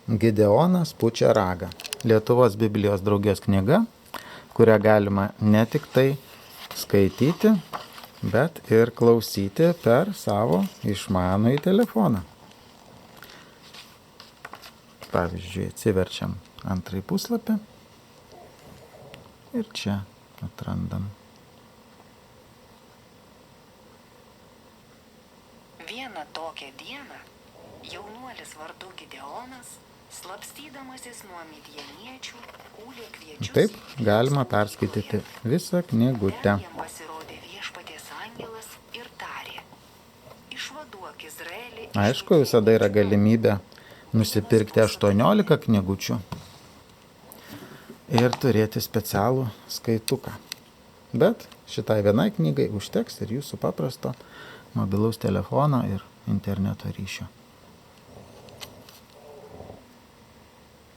Gideonas pučia ragą. Lietuvos Biblijos draugijos knyga, kurią galima ne tik tai skaityti, bet ir klausyti per savo išmanųjį telefoną. Pavyzdžiui, atsiverčiam antrąjį puslapį ir čia atrandam. Vieną tokią dieną jaunuolis vardu Gideonas, slapstydamasis nuo midjaniečių, kūlė kviečius. Taip, galima perskaityti visą knygutę. Ten jam pasirodė Viešpaties angelas ir tarė: išvaduok Izraelį. Aišku, visada yra galimybė nusipirkti 18 knygučių ir turėti specialų skaituką. Bet šitai vienai knygai užteks ir jūsų paprasto mobilaus telefono ir interneto ryšio.